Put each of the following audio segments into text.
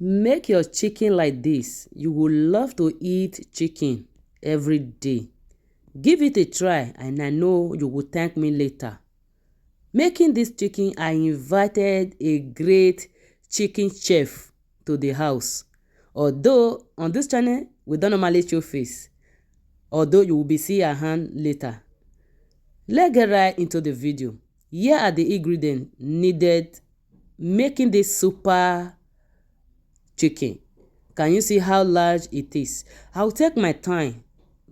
Make your chicken like this. You will love to eat chicken every day. Give it a try and I know you will thank me later. Making this chicken, I invited a great chicken chef to the house. Although on this channel, we don't normally show face. Although you will be seeing her hand later. Let's get right into the video. Here are the ingredients needed making this super chicken. Can you see how large it is? I'll take my time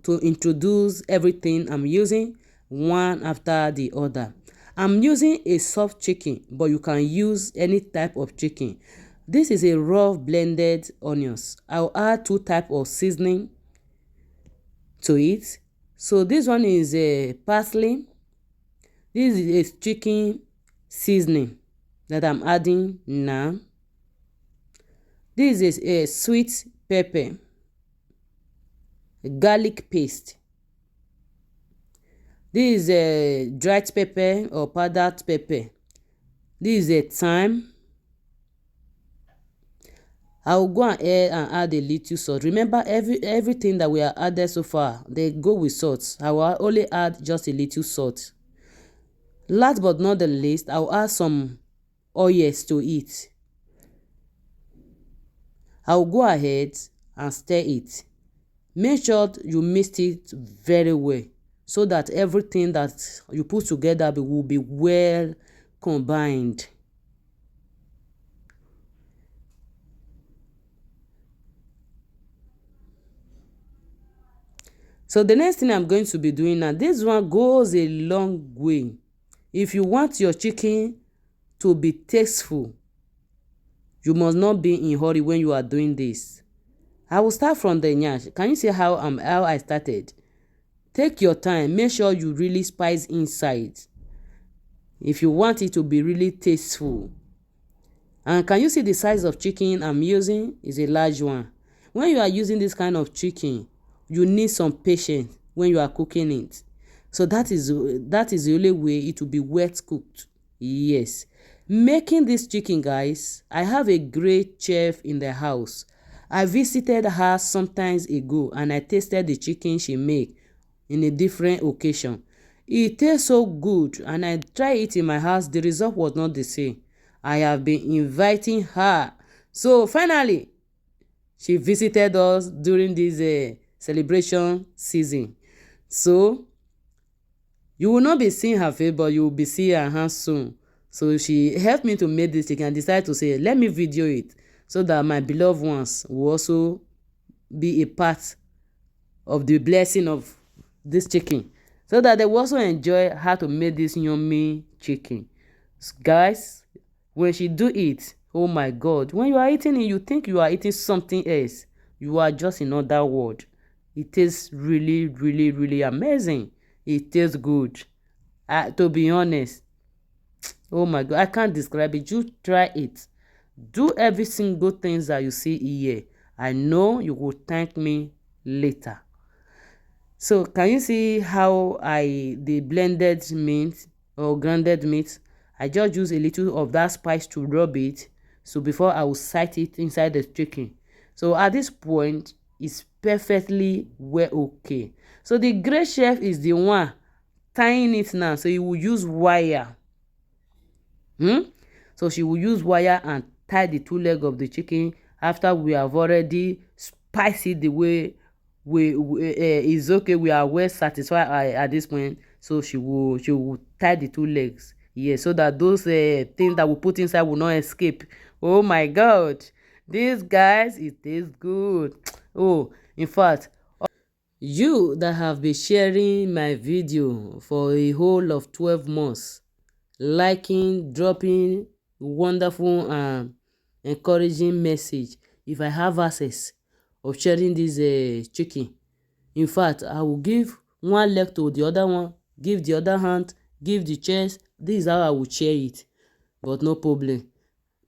to introduce everything I'm using one after the other. I'm using a soft chicken, but you can use any type of chicken. This is a raw blended onions. I'll add 2 types of seasoning to it. So this one is a parsley. This is a chicken seasoning that I'm adding now. This is a sweet pepper, garlic paste. This is a dried pepper or powdered pepper. This is a thyme. I will go ahead and add a little salt. Remember, everything that we have added so far, they go with salt. I will only add just a little salt. Last but not the least, I will add some oils to it. I will go ahead and stir it. Make sure you mix it very well so that everything that you put together will be well combined. So the next thing I'm going to be doing now, this one goes a long way. If you want your chicken to be tasteful, you must not be in a hurry when you are doing this. I will start from the nyash. Can you see how I started? Take your time. Make sure you really spice inside if you want it to be really tasteful. And can you see the size of chicken I'm using is a large one. When you are using this kind of chicken, you need some patience when you are cooking it. So that is the only way it will be wet cooked. Yes. Making this chicken, guys, I have a great chef in the house. I visited her sometimes ago and I tasted the chicken she made in a different occasion. It tastes so good and I tried it in my house. The result was not the same. I have been inviting her. So finally, she visited us during this celebration season. So you will not be seeing her face, but you will be seeing her hand soon. So she helped me to make this chicken and decided to say, let me video it so that my beloved ones will also be a part of the blessing of this chicken, so that they will also enjoy how to make this yummy chicken. So guys, when she do it, oh my God, when you are eating it, you think you are eating something else. You are just in another world. It tastes really, really, really amazing. It tastes good. To be honest, oh my God, I can't describe it. You try it. Do every single thing that you see here. I know you will thank me later. So can you see how the blended meat or grounded meat, I just use a little of that spice to rub it. So before I will sight it inside the chicken. So at this point, it's perfectly well okay. So the great chef is the one tying it now. So he will use wire. So she will use wire and tie the 2 legs of the chicken after we have already spiced it the way is okay. We are well satisfied at this point. So she will tie the 2 legs. Yes, so that those things that we put inside will not escape. Oh my God, these guys, it tastes good. Oh, in fact, you that have been sharing my video for a whole of 12 months, liking, dropping wonderful and encouraging message. If I have access of sharing this chicken, in fact, I will give one leg to the other one, give the other hand, give the chest. This is how I will share it, but no problem.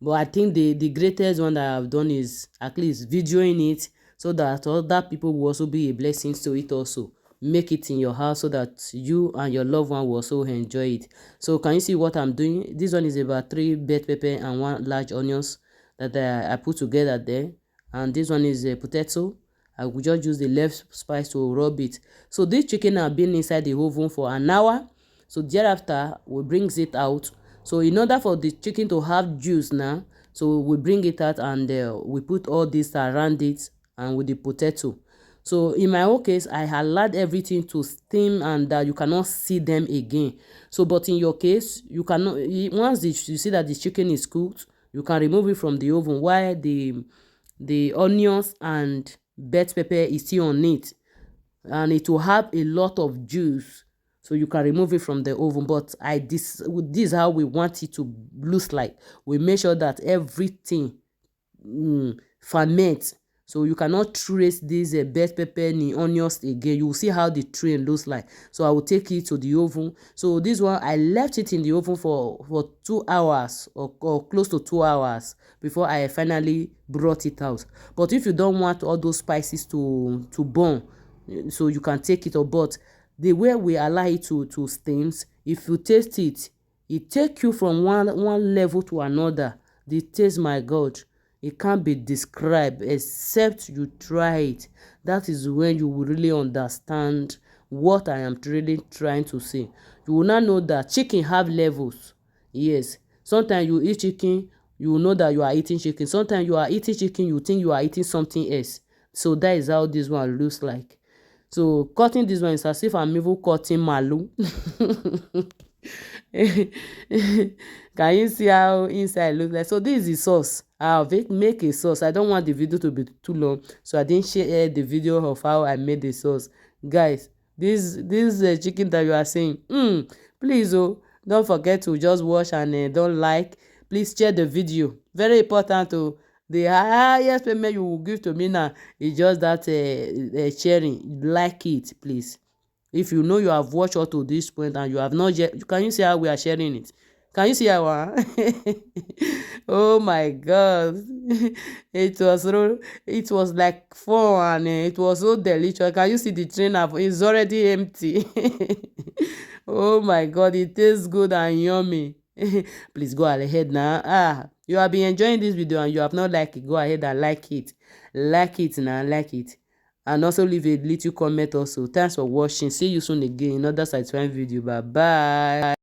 But I think the greatest one that I have done is at least videoing it so that other people will also be a blessing to it also. Make it in your house so that you and your loved one will also enjoy it. So can you see what I'm doing? This one is about 3 bell pepper and 1 large onions. that I put together there. And this one is a potato. I will just use the left spice to rub it. So this chicken has been inside the oven for an hour. So thereafter, we brings it out. So in order for the chicken to have juice now, so we bring it out and we put all this around it and with the potato. So in my own case, I allowed everything to steam and you cannot see them again. So but in your case, you cannot, once you see that the chicken is cooked, you can remove it from the oven while the onions and bell pepper is still on it, and it will have a lot of juice, so you can remove it from the oven. But this is how we want it to look like. We make sure that everything ferment, so you cannot trace this bell pepper ni onions again. You will see how the train looks like. So I will take it to the oven. So this one, I left it in the oven for 2 hours or close to 2 hours before I finally brought it out. But if you don't want all those spices to burn, so you can take it out. But the way we allow it to steams, if you taste it, it take you from one level to another. The taste, my God, it can't be described except you try it. That is when you will really understand what I am really trying to say. You will not know that chicken have levels. Yes, sometimes you eat chicken, you will know that you are eating chicken. Sometimes you are eating chicken, you think you are eating something else. So that is how this one looks like. So cutting this one is as if I'm even cutting malu. Can you see how inside looks like? So this is the sauce. I'll make a sauce. I don't want the video to be too long, so I didn't share the video of how I made the sauce. Guys, this chicken that you are seeing, please don't forget to just watch and don't like. Please share the video. Very important to the highest payment you will give to me now is just that sharing. Like it, please. If you know you have watched up to this point and you have not yet, can you see how we are sharing it? Can you see how? Oh my God, it was like fun and it was so delicious. Can you see the trainer? It's already empty. Oh my God, it tastes good and yummy. Please go ahead now. You have been enjoying this video and you have not liked it, go ahead and like it. Like it now, like it. And also leave a little comment also. Thanks for watching. See you soon again in another satisfying video. Bye bye.